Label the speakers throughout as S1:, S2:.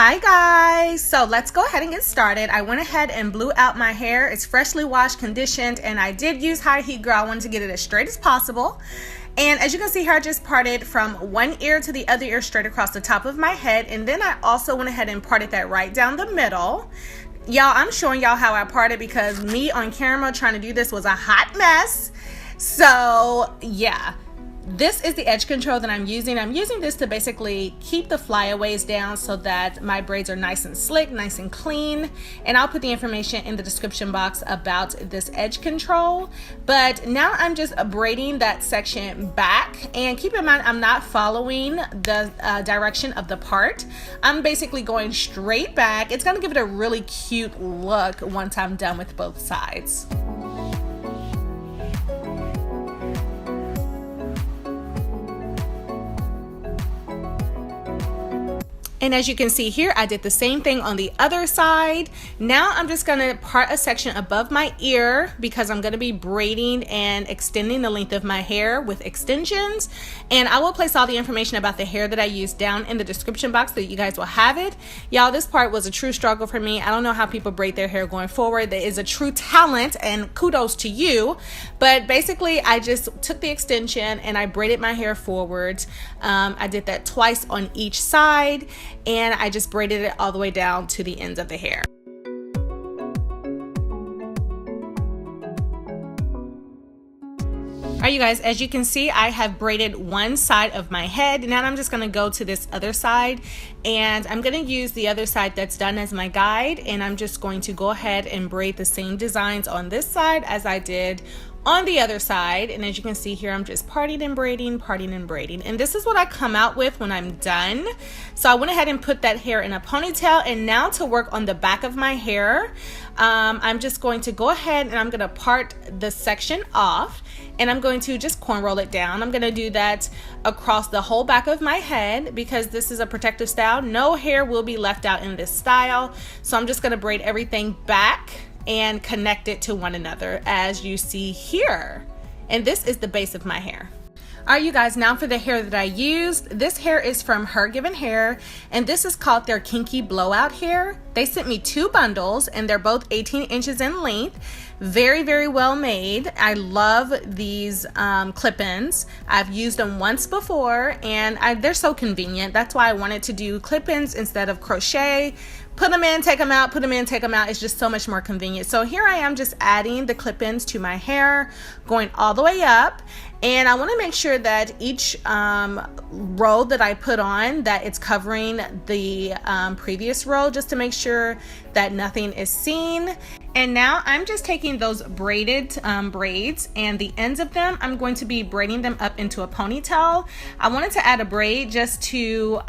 S1: Hi guys, so let's go ahead and get started. I went ahead and blew out my hair. It's freshly washed, conditioned, and I did use high heat, girl. I wanted to get it as straight as possible. And as you can see here, I just parted from one ear to the other ear straight across the top of my head, and then I also went ahead and parted that right down the middle. Y'all, I'm showing y'all how I parted because me on camera trying to do this was a hot mess. So yeah, this is the edge control that I'm using. I'm using this to basically keep the flyaways down so that my braids are nice and slick, nice and clean. And I'll put the information in the description box about this edge control. But now I'm just braiding that section back. And keep in mind, I'm not following the direction of the part. I'm basically going straight back. It's gonna give it a really cute look once I'm done with both sides. And as you can see here, I did the same thing on the other side. Now I'm just gonna part a section above my ear because I'm gonna be braiding and extending the length of my hair with extensions. And I will place all the information about the hair that I used down in the description box so that you guys will have it. Y'all, this part was a true struggle for me. I don't know how people braid their hair going forward. That is a true talent and kudos to you. But basically, I just took the extension and I braided my hair forward. I did that twice on each side. And I just braided it all the way down to the ends of the hair. All right, you guys, as you can see, I have braided one side of my head. Now I'm just gonna go to this other side and I'm gonna use the other side that's done as my guide. And I'm just going to go ahead and braid the same designs on this side as I did on the other side. And as you can see here, I'm just parting and braiding, parting and braiding. And this is what I come out with when I'm done. So I went ahead and put that hair in a ponytail. And now to work on the back of my hair, I'm just going to go ahead and I'm gonna part the section off and I'm going to just corn roll it down. I'm gonna do that across the whole back of my head because this is a protective style. No hair will be left out in this style. So I'm just gonna braid everything back and connect it to one another as you see here. And this is the base of my hair. All right, you guys, now for the hair that I used. This hair is from HerGivenhair, and this is called their Kinky Blowout hair. They sent me 2 bundles, and they're both 18 inches in length. Very, very well made. I love these clip-ins. I've used them once before, and they're so convenient. That's why I wanted to do clip-ins instead of crochet. Put them in, take them out, put them in, take them out. It's just so much more convenient. So here I am just adding the clip-ins to my hair, going all the way up. And I want to make sure that each row that I put on, that it's covering the previous row, just to make sure that nothing is seen. And now I'm just taking those braided braids and the ends of them, I'm going to be braiding them up into a ponytail. I wanted to add a braid just to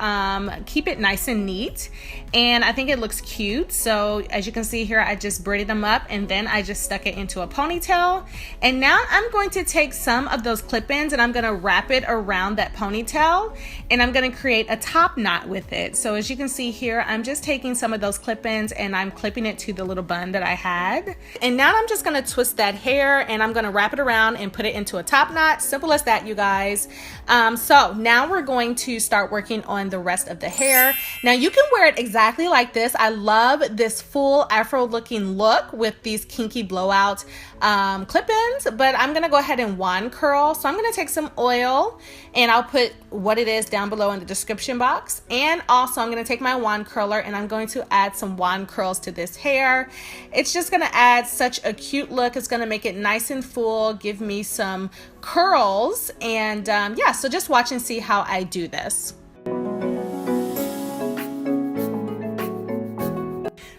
S1: keep it nice and neat. And I think it looks cute. So as you can see here, I just braided them up and then I just stuck it into a ponytail. And now I'm going to take some of those clip-ins and I'm gonna wrap it around that ponytail and I'm gonna create a top knot with it. So as you can see here, I'm just taking some of those clip-ins and I'm clipping it to the little bun that I had. And now I'm just gonna twist that hair and I'm gonna wrap it around and put it into a top knot. Simple as that, you guys. So now we're going to start working on the rest of the hair. Now you can wear it exactly like this. I love this full afro looking look with these kinky blowout clip-ins, but I'm gonna go ahead and wand curl. So I'm gonna take some oil and I'll put what it is down below in the description box. And also I'm gonna take my wand curler and I'm going to add some wand curls to this hair. It's just gonna add such a cute look. It's gonna make it nice and full, give me some curls. And yeah, so just watch and see how I do this.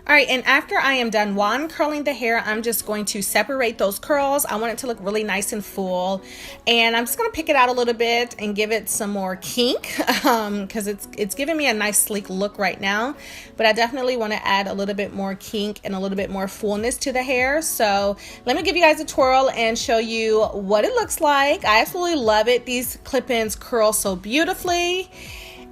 S1: All right, and after I am done wand curling the hair, I'm just going to separate those curls. I want it to look really nice and full. And I'm just gonna pick it out a little bit and give it some more kink because it's giving me a nice sleek look right now. But I definitely wanna add a little bit more kink and a little bit more fullness to the hair. So let me give you guys a twirl and show you what it looks like. I absolutely love it. These clip-ins curl so beautifully.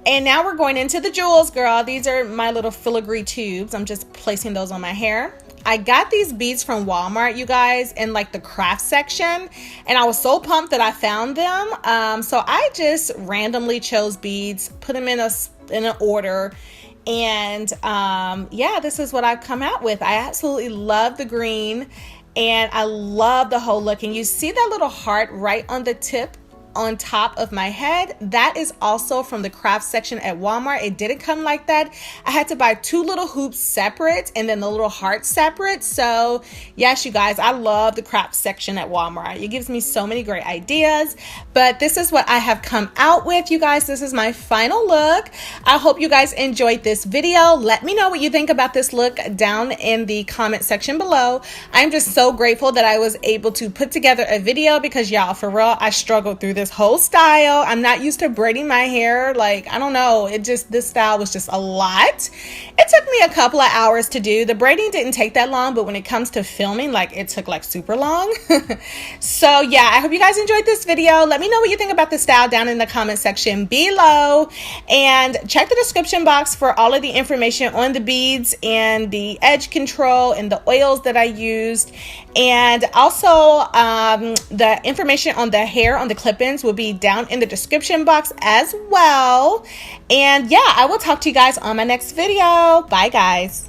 S1: And now we're going into the jewels, girl. These are my little filigree tubes. I'm just placing those on my hair. I got these beads from Walmart, you guys, in like the craft section, and I was so pumped that I found them. So I just randomly chose beads, put them in an order, And yeah, this is what I've come out with. I absolutely love the green, and I love the whole look. And you see that little heart right on the tip on top of my head? That is also from the craft section at Walmart. It didn't come like that. I had to buy 2 little hoops separate and then the little heart separate. So yes, you guys, I love the craft section at Walmart. It gives me so many great ideas, but this is what I have come out with, you guys. This is my final look. I hope you guys enjoyed this video. Let me know what you think about this look down in the comment section below. I'm just so grateful that I was able to put together a video, because y'all, for real, I struggled through this whole style. I'm not used to braiding my hair. Like, I don't know, this style was just a lot. It took me a couple of hours to do. The braiding didn't take that long, but when it comes to filming, like, it took like super long. So yeah, I hope you guys enjoyed this video. Let me know what you think about the style down in the comment section below, and check the description box for all of the information on the beads and the edge control and the oils that I used, and also the information on the hair on the clip-ins will be down in the description box as well. And yeah, I will talk to you guys on my next video. Bye guys.